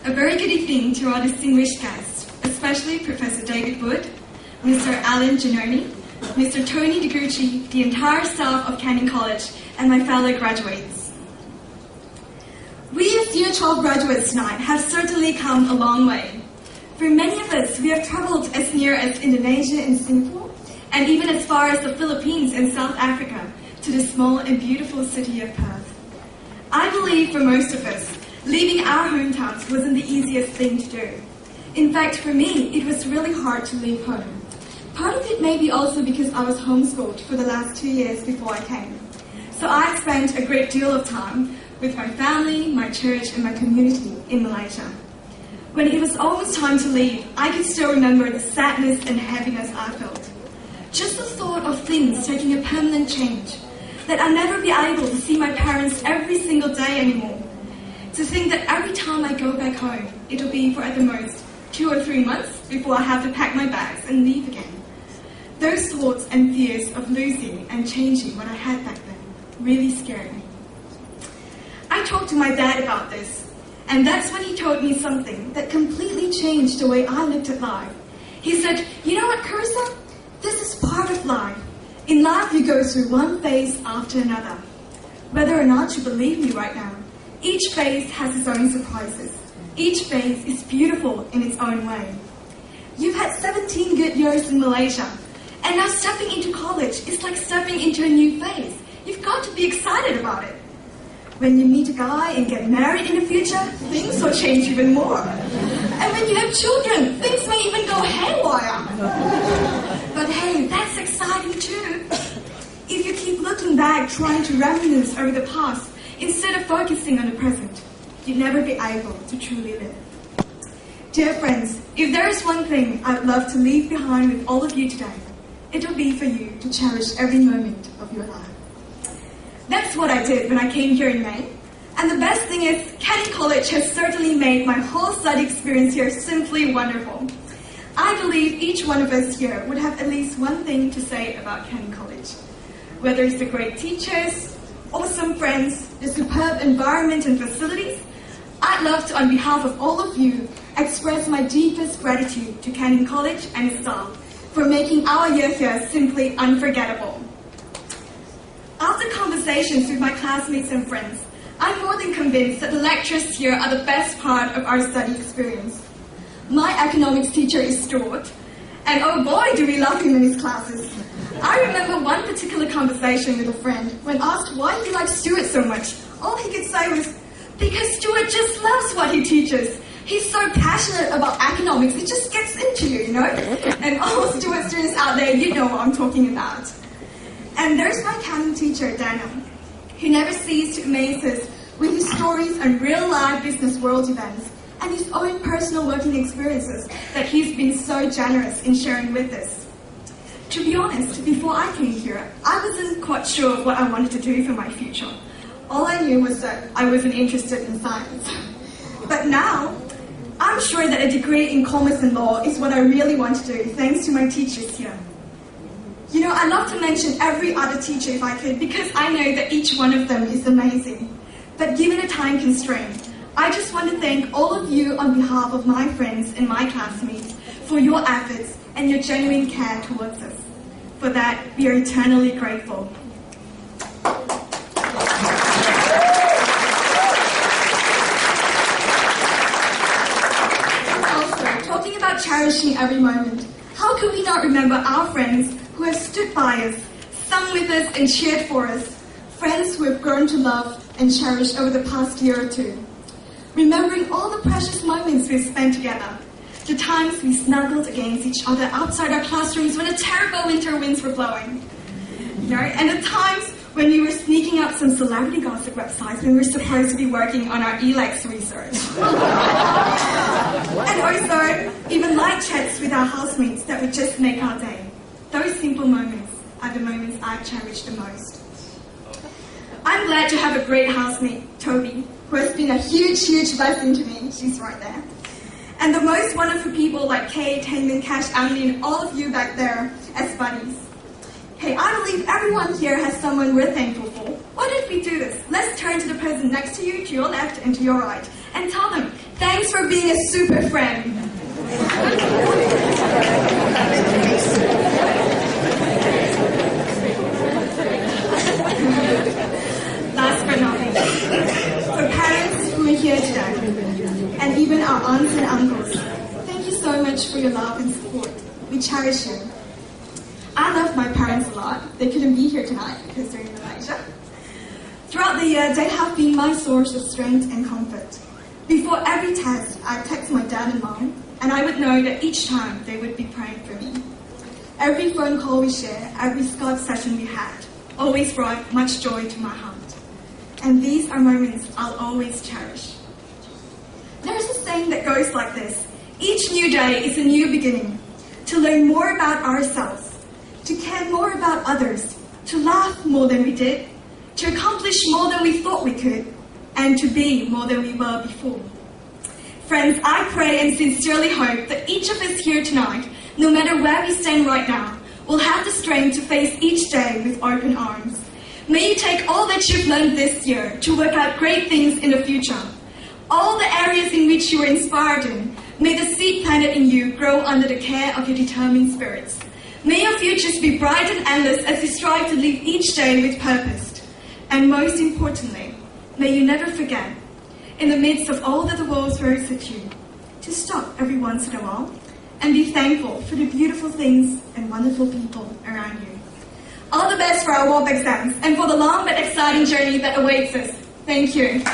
A very good evening to our distinguished guests, especially Professor David Wood, Mr. Alan Giannoni, Mr. Tony DeGucci, the entire staff of Canning College, and my fellow graduates. We as Year 12 graduates tonight have certainly come a long way. For many of us, we have travelled as near as Indonesia and Singapore, and even as far as the Philippines and South Africa, to the small and beautiful city of Perth. I believe for most of us, leaving our hometowns wasn't the easiest thing to do. In fact, for me, it was really hard to leave home. Part of it may be also because I was homeschooled for the last 2 years before I came. So I spent a great deal of time with my family, my church, and my community in Malaysia. When it was almost time to leave, I could still remember the sadness and heaviness I felt. Just the thought of things taking a permanent change, that I'll never be able to see my parents every single day anymore. To think that every time I go back home, it'll be for at the most 2 or 3 months before I have to pack my bags and leave again. Those thoughts and fears of losing and changing what I had back then really scared me. I talked to my dad about this, and that's when he told me something that completely changed the way I looked at life. He said, "You know what, Carissa? This is part of life. In life, you go through one phase after another. Whether or not you believe me right now, each phase has its own surprises. Each phase is beautiful in its own way. You've had 17 good years in Malaysia, and now stepping into college is like stepping into a new phase. You've got to be excited about it. When you meet a guy and get married in the future, things will change even more. And when you have children, things may even go haywire. But hey, that's exciting too. If you keep looking back, trying to reminisce over the past, instead of focusing on the present, you'll never be able to truly live." Dear friends, if there is one thing I'd love to leave behind with all of you today, it'll be for you to cherish every moment of your life. That's what I did when I came here in May. And the best thing is, Canning College has certainly made my whole study experience here simply wonderful. I believe each one of us here would have at least one thing to say about Canning College. Whether it's the great teachers, awesome friends, the superb environment and facilities, I'd love to, on behalf of all of you, express my deepest gratitude to Canning College and its staff for making our year here simply unforgettable. After conversations with my classmates and friends, I'm more than convinced that the lectures here are the best part of our study experience. My economics teacher is Stuart, and oh boy do we love him in his classes. I remember one particular conversation with a friend when asked why he liked Stuart so much. All he could say was, "Because Stuart just loves what he teaches. He's so passionate about economics, it just gets into you, you know?" And all Stuart students out there, you know what I'm talking about. And there's my accounting teacher, Daniel, who never ceases to amaze us with his stories on real-life business world events and his own personal working experiences that he's been so generous in sharing with us. To be honest, before I came here, I wasn't quite sure what I wanted to do for my future. All I knew was that I wasn't interested in science. But now, I'm sure that a degree in commerce and law is what I really want to do, thanks to my teachers here. You know, I'd love to mention every other teacher if I could, because I know that each one of them is amazing. But given a time constraint, I just want to thank all of you on behalf of my friends and my classmates for your efforts and your genuine care towards us. For that, we are eternally grateful. Also, talking about cherishing every moment, how could we not remember our friends who have stood by us, sung with us and cheered for us, friends who have grown to love and cherish over the past year or two. Remembering all the precious moments we've spent together, the times we snuggled against each other outside our classrooms when the terrible winter winds were blowing, you know, and the times when we were sneaking up some celebrity gossip websites when we were supposed to be working on our ELEX research. And also, even light chats with our housemates that would just make our day. Those simple moments are the moments I cherish the most. I'm glad to have a great housemate, Toby, who has been a huge, huge blessing to me. She's right there. And the most wonderful people like Kate, Heyman, Cash, Emily, and all of you back there as buddies. Hey, I believe everyone here has someone we're thankful for. Why don't we do this? Let's turn to the person next to you, to your left, and to your right, and tell them, Thanks for being a super friend. Last but not least, for parents who are here today, and even our aunts and uncles, thank you so much for your love and support. We cherish you. I love my parents a lot. They couldn't be here tonight because they're in Malaysia. Throughout the year, they have been my source of strength and comfort. Before every test, I'd text my dad and mom, and I would know that each time they would be praying for me. Every phone call we share, every Skype session we had, always brought much joy to my heart. And these are moments I'll always cherish. There's a saying that goes like this: each new day is a new beginning, to learn more about ourselves, to care more about others, to laugh more than we did, to accomplish more than we thought we could, and to be more than we were before. Friends, I pray and sincerely hope that each of us here tonight, no matter where we stand right now, will have the strength to face each day with open arms. May you take all that you've learned this year to work out great things in the future. All the areas in which you were inspired in, may the seed planted in you grow under the care of your determined spirits. May your futures be bright and endless as you strive to live each day with purpose. And most importantly, may you never forget, in the midst of all that the world throws at you, to stop every once in a while and be thankful for the beautiful things and wonderful people around you. All the best for our WARP exams and for the long but exciting journey that awaits us. Thank you.